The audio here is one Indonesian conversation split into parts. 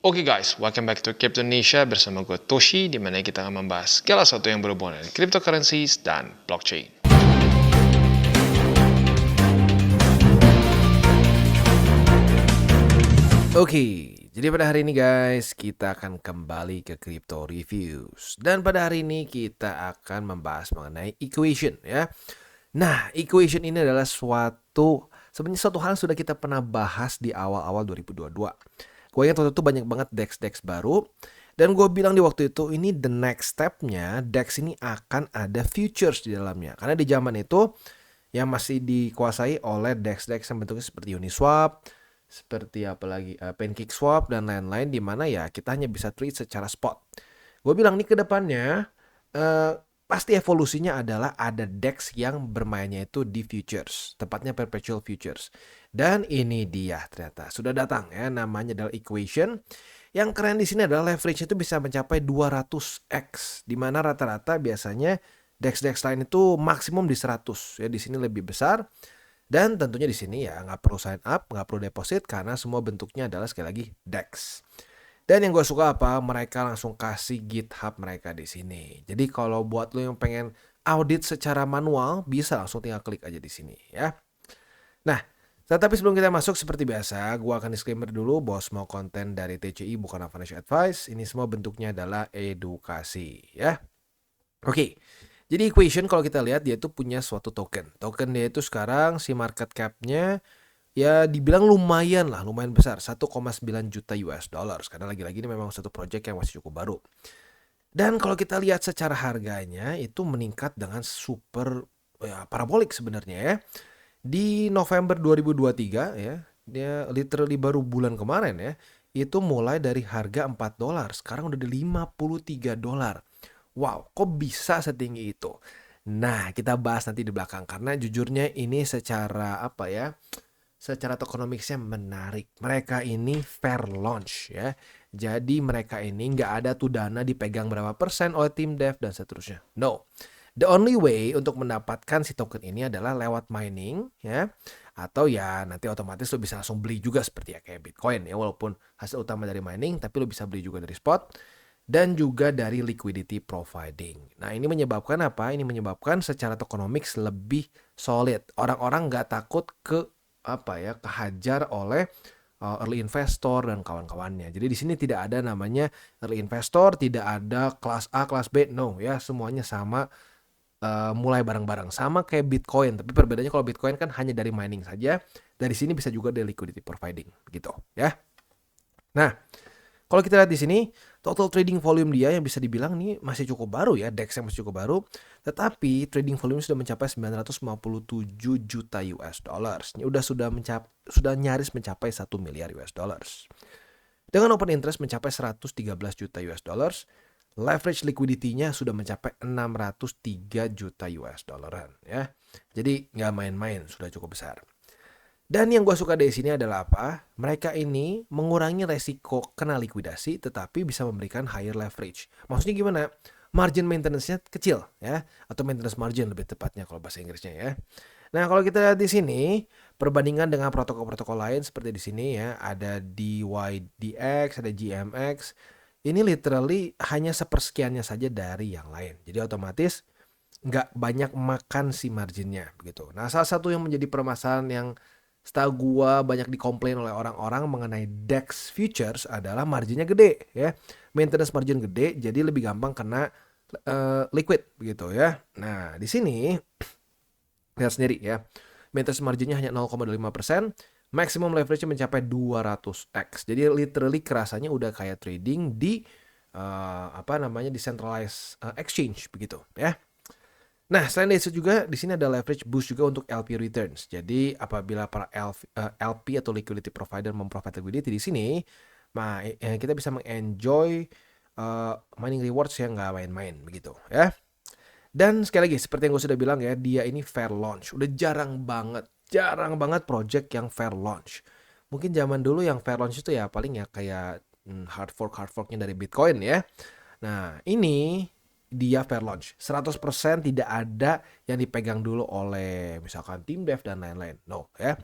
Oke guys, welcome back to Crypto Indonesia bersama gue Toshi, di mana kita akan membahas segala sesuatu yang berhubungan dengan cryptocurrencies dan blockchain. Oke, jadi pada hari ini guys, kita akan kembali ke Crypto Reviews. Dan pada hari ini kita akan membahas mengenai equation ya. Nah, equation ini adalah sebenarnya suatu hal yang sudah kita pernah bahas di awal-awal 2022. Gue ingat waktu itu banyak banget DEX baru. Dan gue bilang di waktu itu, ini the next stepnya, DEX ini akan ada futures di dalamnya. Karena di zaman itu, yang masih dikuasai oleh DEX yang bentuknya seperti Uniswap, seperti apalagi PancakeSwap dan lain-lain, di mana ya kita hanya bisa trade secara spot. Gue bilang nih ke depannya pasti evolusinya adalah ada DEX yang bermainnya itu di futures, tepatnya perpetual futures. Dan ini dia ternyata sudah datang ya, namanya adalah equation. Yang keren di sini adalah leverage itu bisa mencapai 200x, di mana rata-rata biasanya DEX lain itu maksimum di 100 ya, di sini lebih besar. Dan tentunya di sini ya nggak perlu sign up, nggak perlu deposit karena semua bentuknya adalah sekali lagi DEX. Dan yang gue suka apa, mereka langsung kasih GitHub mereka di sini. Jadi kalau buat lo yang pengen audit secara manual, bisa langsung tinggal klik aja di sini ya. Nah, tetapi sebelum kita masuk seperti biasa, gue akan disclaimer dulu bahwa semua konten dari TCI bukan financial advice. Ini semua bentuknya adalah edukasi ya. Oke. Jadi equation kalau kita lihat dia tuh punya suatu token. Token dia itu sekarang si market cap-nya ya dibilang lumayan besar, 1,9 juta US dollars. Karena lagi-lagi ini memang satu project yang masih cukup baru. Dan kalau kita lihat secara harganya itu meningkat dengan super ya, parabolik sebenarnya ya. Di November 2023 ya, dia literally baru bulan kemarin ya, itu mulai dari harga 4 dolar, sekarang udah di 53 dolar. Wow, kok bisa setinggi itu? Nah, kita bahas nanti di belakang karena jujurnya ini secara apa ya? Secara tokenomicsnya menarik. Mereka ini fair launch ya. Jadi mereka ini nggak ada tuh dana dipegang berapa persen oleh tim dev dan seterusnya. No. The only way untuk mendapatkan si token ini adalah lewat mining ya. Atau ya nanti otomatis lo bisa langsung beli juga seperti ya kayak Bitcoin ya. Walaupun hasil utama dari mining tapi lo bisa beli juga dari spot. Dan juga dari liquidity providing. Nah ini menyebabkan apa? Ini menyebabkan secara tokenomics lebih solid. Orang-orang nggak takut kehajar oleh early investor dan kawan-kawannya. Jadi di sini tidak ada namanya early investor, tidak ada kelas A, kelas B, no ya, semuanya sama, mulai bareng-bareng sama kayak Bitcoin. Tapi perbedaannya kalau Bitcoin kan hanya dari mining saja, dari sini bisa juga dari liquidity providing gitu ya. Nah, kalau kita lihat di sini, total trading volume dia yang bisa dibilang nih masih cukup baru ya, DEX yang masih cukup baru, tetapi trading volume sudah mencapai 957 juta US dollars. Ini sudah nyaris mencapai 1 miliar US dollars. Dengan open interest mencapai 113 juta US dollars, leverage liquidity-nya sudah mencapai 603 juta US dollaran ya. Jadi nggak main-main, sudah cukup besar. Dan yang gue suka dari sini adalah apa? Mereka ini mengurangi resiko kena likuidasi tetapi bisa memberikan higher leverage. Maksudnya gimana? Margin maintenance-nya kecil ya, atau maintenance margin lebih tepatnya kalau bahasa Inggrisnya ya. Nah, kalau kita lihat di sini perbandingan dengan protokol-protokol lain seperti di sini ya, ada DYDX, ada GMX. Ini literally hanya sepersekiannya saja dari yang lain. Jadi otomatis nggak banyak makan si marginnya begitu. Nah, salah satu yang menjadi permasalahan yang setahu gua banyak dikomplain oleh orang-orang mengenai DEX futures adalah marginnya gede ya. Maintenance margin gede jadi lebih gampang kena liquid begitu ya. Nah, di sini lihat sendiri ya. Maintenance marginnya hanya 0,25%, maximum leverage mencapai 200x. Jadi literally kerasanya udah kayak trading di decentralized exchange begitu ya. Nah, selain itu juga di sini ada leverage boost juga untuk LP returns. Jadi apabila para LP atau liquidity provider memprovide liquidity di sini, nah kita bisa mengenjoy mining rewards yang nggak main-main begitu ya. Dan sekali lagi seperti yang gue sudah bilang ya, dia ini fair launch. Udah jarang banget project yang fair launch. Mungkin zaman dulu yang fair launch itu ya paling ya kayak hard forknya dari Bitcoin ya. Nah, ini dia fair launch. 100% tidak ada yang dipegang dulu oleh misalkan tim dev dan lain-lain. No ya.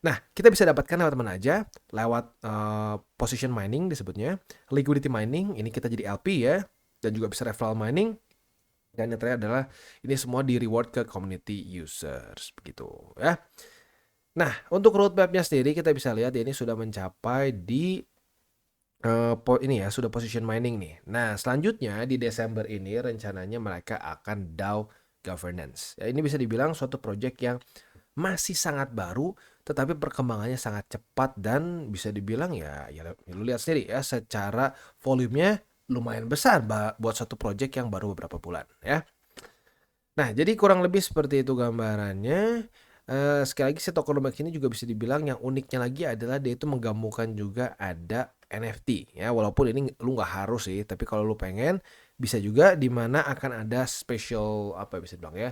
Nah, kita bisa dapatkan lewat mana aja? Lewat position mining disebutnya, liquidity mining, ini kita jadi LP ya, dan juga bisa referral mining. Dan yang terakhir adalah ini semua di reward ke community users begitu ya. Nah, untuk roadmapnya sendiri kita bisa lihat ini sudah mencapai di ini ya, sudah position mining nih. Nah, selanjutnya di Desember ini rencananya mereka akan DAO governance. Ya, ini bisa dibilang suatu project yang masih sangat baru, tetapi perkembangannya sangat cepat dan bisa dibilang ya lu lihat sendiri ya, secara volumenya lumayan besar buat satu project yang baru beberapa bulan ya. Nah, jadi kurang lebih seperti itu gambarannya. Sekali lagi si tokenomics ini juga bisa dibilang yang uniknya lagi adalah dia itu menggabungkan juga ada NFT ya, walaupun ini lu nggak harus sih, tapi kalau lu pengen bisa juga di mana akan ada special apa bisa dibilang ya,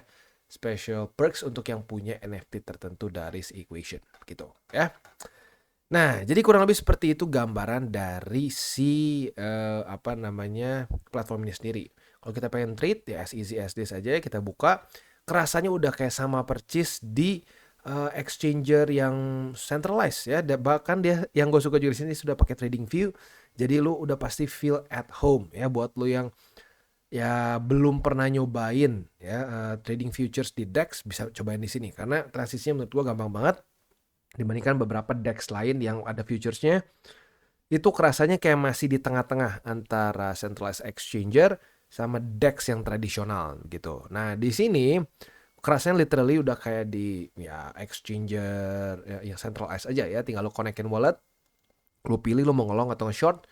special perks untuk yang punya NFT tertentu dari si Equation gitu ya. Nah, jadi kurang lebih seperti itu gambaran dari si apa namanya platform ini sendiri. Kalau kita pengen trade ya as easy as this aja, kita buka, kerasanya udah kayak sama persis di exchanger yang centralized ya. Bahkan dia yang gue suka juga di sini sudah pakai trading view. Jadi lu udah pasti feel at home ya buat lu yang ya belum pernah nyobain ya trading futures di DEX, bisa cobain di sini karena transisinya menurut gua gampang banget dibandingkan beberapa DEX lain yang ada futuresnya. Itu kerasanya kayak masih di tengah-tengah antara centralized exchanger sama DEX yang tradisional gitu. Nah, di sini kerasanya literally udah kayak di ya exchanger ya, yang centralized aja ya, tinggal lu connectin wallet, lu pilih lu mau ngelong atau nge-short,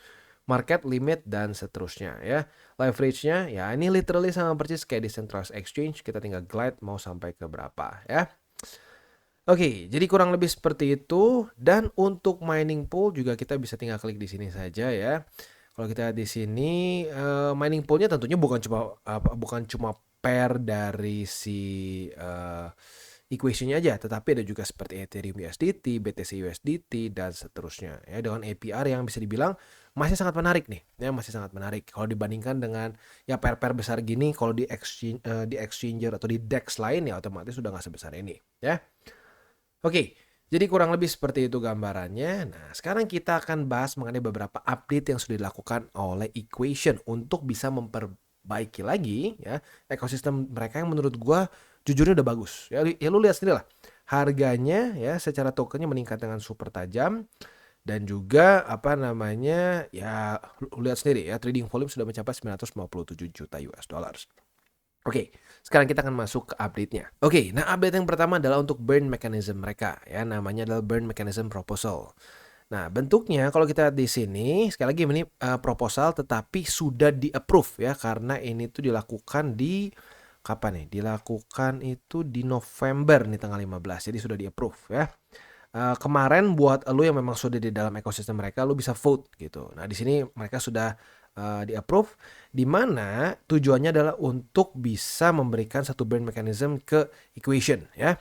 market limit dan seterusnya ya. Leverage-nya ya ini literally sama persis kayak di centralized exchange, kita tinggal glide mau sampai ke berapa ya. Oke, jadi kurang lebih seperti itu. Dan untuk mining pool juga kita bisa tinggal klik di sini saja ya. Kalau kita di sini mining poolnya tentunya bukan cuma pair dari si equationnya aja, tetapi ada juga seperti Ethereum USDT, BTC USDT dan seterusnya ya, dengan APR yang bisa dibilang masih sangat menarik nih ya, masih sangat menarik kalau dibandingkan dengan ya pair-pair besar gini. Kalau di exchange di exchanger atau di DEX lain ya otomatis sudah nggak sebesar ini ya. Oke, jadi kurang lebih seperti itu gambarannya. Nah, sekarang kita akan bahas mengenai beberapa update yang sudah dilakukan oleh Equation untuk bisa memperbaiki lagi ya ekosistem mereka yang menurut gua jujurnya udah bagus. Ya lu lihat sendiri lah. Harganya ya secara tokennya meningkat dengan super tajam dan juga apa namanya ya lu lihat sendiri ya, trading volume sudah mencapai 957 juta US dollars. Oke, sekarang kita akan masuk ke update-nya. Oke, nah update yang pertama adalah untuk burn mechanism mereka ya, namanya adalah burn mechanism proposal. Nah, bentuknya kalau kita lihat di sini, sekali lagi ini proposal tetapi sudah di-approve ya, karena ini tuh dilakukan di kapan nih? Dilakukan itu di November nih tanggal 15. Jadi sudah di-approve ya. Kemarin buat lu yang memang sudah di dalam ekosistem mereka, lu bisa vote gitu. Nah, di sini mereka sudah di-approve, di mana tujuannya adalah untuk bisa memberikan satu burn mechanism ke Equation ya.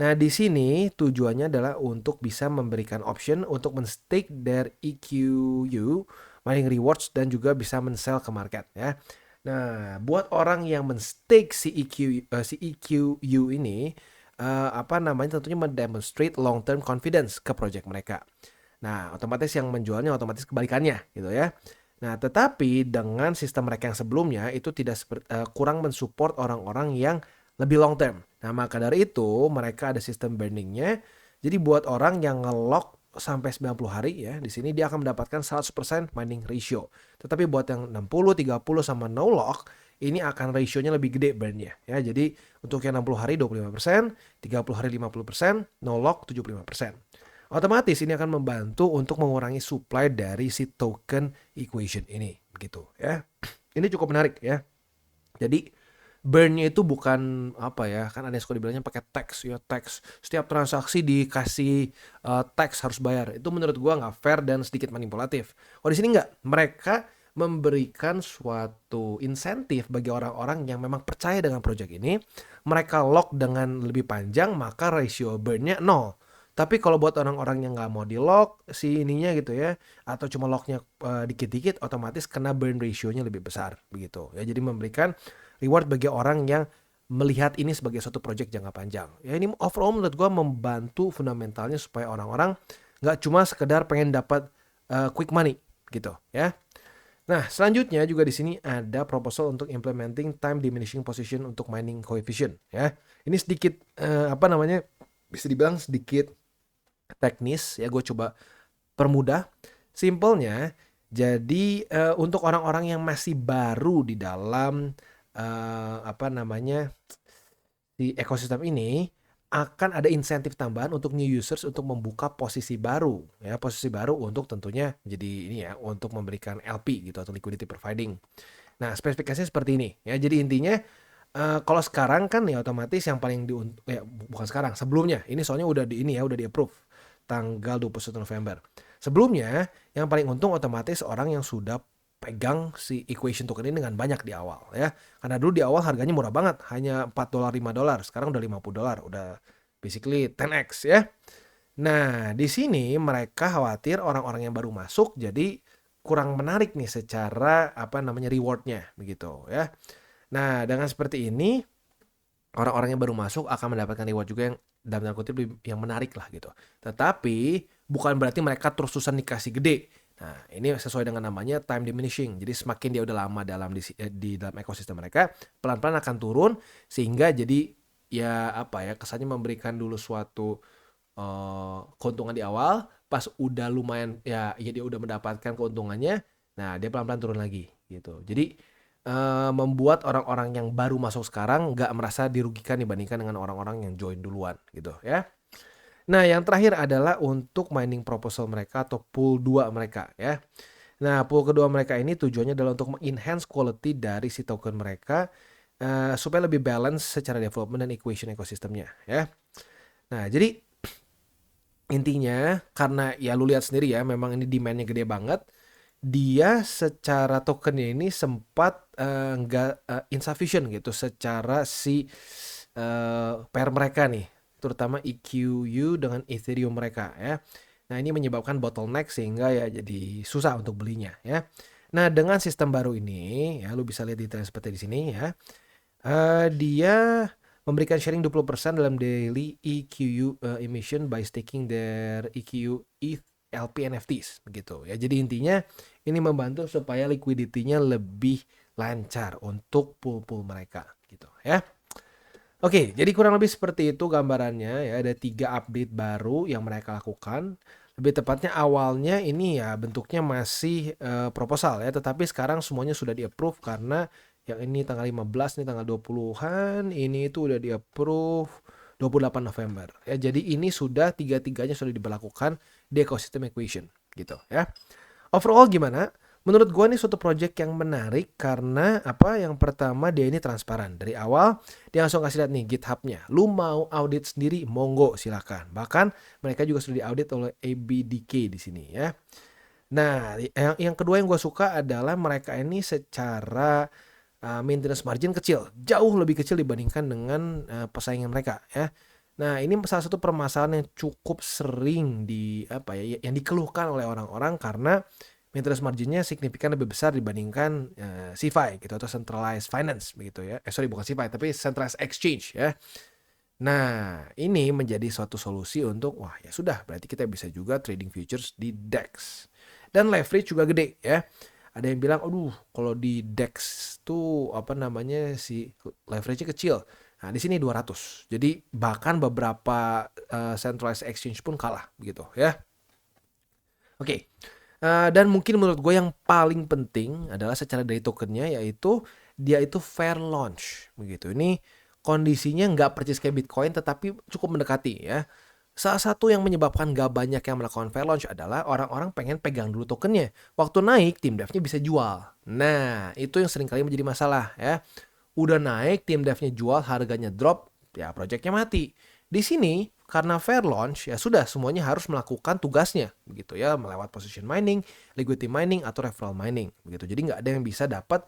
Nah, di sini tujuannya adalah untuk bisa memberikan option untuk men-stake their EQU mining rewards dan juga bisa men-sell ke market ya. Nah, buat orang yang men-stake si EQU ini apa namanya tentunya mendemonstrate long term confidence ke project mereka. Nah, otomatis yang menjualnya otomatis kebalikannya gitu ya. Nah, tetapi dengan sistem mereka yang sebelumnya itu tidak kurang mensupport orang-orang yang lebih long term. Nah, maka dari itu mereka ada sistem burningnya. Jadi buat orang yang nge-lock sampai 90 hari ya, di sini dia akan mendapatkan 100% mining ratio. Tetapi buat yang 60, 30 sama no lock, ini akan rasionya lebih gede burnnya ya. Jadi untuk yang 60 hari 25%, 30 hari 50%, no lock 75%. Otomatis ini akan membantu untuk mengurangi supply dari si token Equation ini gitu ya. Ini cukup menarik ya. Jadi burn-nya itu bukan apa ya, kan ada yang suka dibilangnya pakai tax ya, tax. Setiap transaksi dikasih tax harus bayar. Itu menurut gua nggak fair dan sedikit manipulatif. Oh, di sini nggak. Mereka memberikan suatu insentif bagi orang-orang yang memang percaya dengan project ini. Mereka lock dengan lebih panjang, maka ratio burn-nya 0. Tapi kalau buat orang-orang yang nggak mau di lock si ininya gitu ya, atau cuma locknya dikit-dikit, otomatis kena burn ratio-nya lebih besar begitu ya. Jadi memberikan reward bagi orang yang melihat ini sebagai suatu project jangka panjang. Ya ini overall menurut gue membantu fundamentalnya supaya orang-orang nggak cuma sekedar pengen dapat quick money gitu ya. Nah, selanjutnya juga di sini ada proposal untuk implementing time diminishing position untuk mining coefficient ya. Ini sedikit bisa dibilang sedikit teknis ya, gue coba permudah. Simpelnya, jadi untuk orang-orang yang masih baru di dalam di ekosistem ini akan ada insentif tambahan untuk new users untuk membuka posisi baru ya, posisi baru untuk tentunya jadi ini ya, untuk memberikan LP gitu atau liquidity providing. Nah, spesifikasinya seperti ini ya. Jadi intinya kalau sekarang kan ya otomatis yang paling bukan sekarang, sebelumnya ini soalnya udah di approve tanggal 21 November. Sebelumnya yang paling untung otomatis orang yang sudah pegang si equation token ini dengan banyak di awal ya. Karena dulu di awal harganya murah banget, hanya $4 $5. Sekarang udah $50, udah basically 10x ya. Nah, di sini mereka khawatir orang-orang yang baru masuk jadi kurang menarik nih secara rewardnya begitu ya. Nah, dengan seperti ini orang-orang yang baru masuk akan mendapatkan reward juga yang dalam tanda kutip yang menarik lah gitu. Tetapi bukan berarti mereka terus-terusan dikasih gede. Nah, ini sesuai dengan namanya time diminishing. Jadi semakin dia udah lama di dalam ekosistem mereka, pelan-pelan akan turun sehingga jadi kesannya memberikan dulu suatu keuntungan di awal, pas udah lumayan ya dia udah mendapatkan keuntungannya, nah dia pelan-pelan turun lagi gitu. Jadi membuat orang-orang yang baru masuk sekarang nggak merasa dirugikan dibandingkan dengan orang-orang yang join duluan gitu ya. Nah, yang terakhir adalah untuk mining proposal mereka atau pool 2 mereka ya. Nah, pool kedua mereka ini tujuannya adalah untuk enhance quality dari si token mereka supaya lebih balance secara development dan equation ekosistemnya ya. Nah, jadi intinya karena ya lu lihat sendiri ya, memang ini demand-nya gede banget. Dia secara tokennya ini sempat insufficient gitu secara si pair mereka nih, terutama EQU dengan Ethereum mereka ya. Nah, ini menyebabkan bottleneck sehingga ya jadi susah untuk belinya ya. Nah, dengan sistem baru ini ya lu bisa lihat detail seperti di sini ya. Dia memberikan sharing 20% dalam daily EQU emission by staking their EQU ETH LP NFTs begitu ya. Jadi intinya ini membantu supaya liquidity-nya lebih lancar untuk pool-pool mereka gitu ya. Oke, jadi kurang lebih seperti itu gambarannya ya. Ada 3 update baru yang mereka lakukan. Lebih tepatnya awalnya ini ya bentuknya masih proposal ya, tetapi sekarang semuanya sudah di-approve karena yang ini tanggal 15, ini tanggal 20-an, ini itu udah di-approve 28 November ya. Jadi ini sudah tiga-tiganya sudah diberlakukan di ekosistem equation gitu ya. Overall gimana? Menurut gue ini suatu project yang menarik karena yang pertama dia ini transparan. Dari awal dia langsung kasih lihat nih GitHub-nya. Lu mau audit sendiri, monggo silakan. Bahkan mereka juga sudah diaudit oleh ABDK di sini ya. Nah, yang kedua yang gue suka adalah mereka ini secara maintenance margin kecil, jauh lebih kecil dibandingkan dengan pesaingan mereka ya. Nah, ini salah satu permasalahan yang cukup sering yang dikeluhkan oleh orang-orang karena maintenance marginnya signifikan lebih besar dibandingkan CeFi gitu atau centralized finance begitu ya. Bukan CeFi tapi centralized exchange ya. Nah, ini menjadi suatu solusi untuk wah ya sudah berarti kita bisa juga trading futures di DEX. Dan leverage juga gede ya. Ada yang bilang, aduh, kalau di DEX tuh si leverage-nya kecil. Nah, di sini 200. Jadi bahkan beberapa centralized exchange pun kalah begitu ya. Oke. Dan mungkin menurut gue yang paling penting adalah secara dari tokennya, yaitu dia itu fair launch begitu. Ini kondisinya nggak persis kayak Bitcoin tetapi cukup mendekati ya. Salah satu yang menyebabkan gak banyak yang melakukan fair launch adalah orang-orang pengen pegang dulu tokennya. Waktu naik, tim devnya bisa jual. Nah, itu yang seringkali menjadi masalah ya. Udah naik, tim devnya jual, harganya drop, ya projectnya mati. Di sini, karena fair launch, ya sudah semuanya harus melakukan tugasnya. Begitu ya, melewat position mining, liquidity mining, atau referral mining. Begitu. Jadi gak ada yang bisa dapat,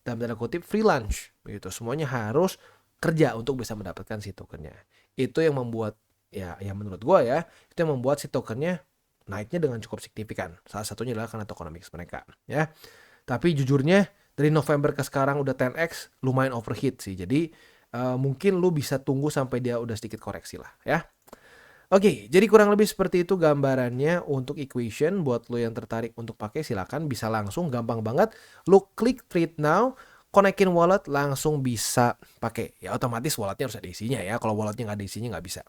dalam tanda kutip, free lunch. Begitu. Semuanya harus kerja untuk bisa mendapatkan si tokennya. Itu yang membuat ya menurut gue ya itu yang membuat si tokennya naiknya dengan cukup signifikan. Salah satunya adalah karena tokenomics mereka ya. Tapi jujurnya dari November ke sekarang udah 10x, lumayan overheat sih. Jadi mungkin lu bisa tunggu sampai dia udah sedikit koreksi lah ya. Oke, jadi kurang lebih seperti itu gambarannya untuk equation. Buat lo yang tertarik untuk pakai silakan bisa langsung, gampang banget. Lo klik trade now, konekin wallet, langsung bisa pakai. Ya otomatis walletnya harus ada isinya ya. Kalau walletnya nggak ada isinya nggak bisa.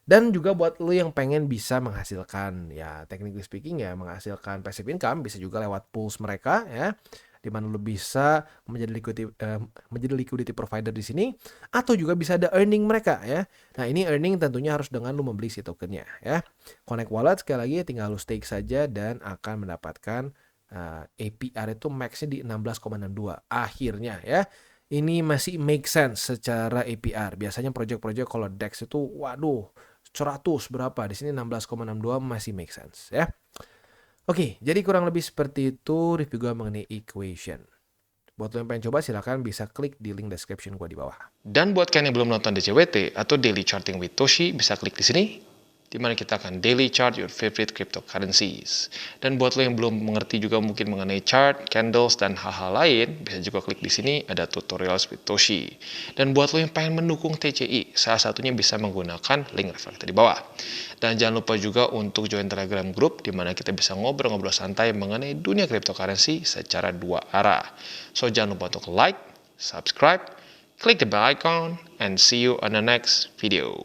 Dan juga buat lo yang pengen bisa menghasilkan, ya technically speaking ya menghasilkan passive income, bisa juga lewat pools mereka ya, di mana lo bisa menjadi liquidity provider di sini, atau juga bisa ada earning mereka ya. Nah ini earning tentunya harus dengan lo membeli si tokennya ya. Connect wallet sekali lagi tinggal lo stake saja dan akan mendapatkan APR itu maxnya di 16,62 akhirnya ya. Ini masih make sense secara APR. Biasanya project-project kalau DEX itu waduh 100 berapa, di sini 16,62 masih make sense ya. Oke, jadi kurang lebih seperti itu review gue mengenai equation. Buat lo yang pengen coba silahkan bisa klik di link description gue di bawah. Dan buat kalian yang belum nonton DCWT atau Daily Charting with Toshi, bisa klik di sini, di mana kita akan daily chart your favorite cryptocurrencies. Dan buat lo yang belum mengerti juga mungkin mengenai chart, candles, dan hal-hal lain, bisa juga klik di sini ada tutorials with Toshi. Dan buat lo yang pengen mendukung TCI, salah satunya bisa menggunakan link reflektor di bawah. Dan jangan lupa juga untuk join Telegram group, di mana kita bisa ngobrol-ngobrol santai mengenai dunia cryptocurrency secara dua arah. So jangan lupa untuk like, subscribe, click the bell icon, and see you on the next video.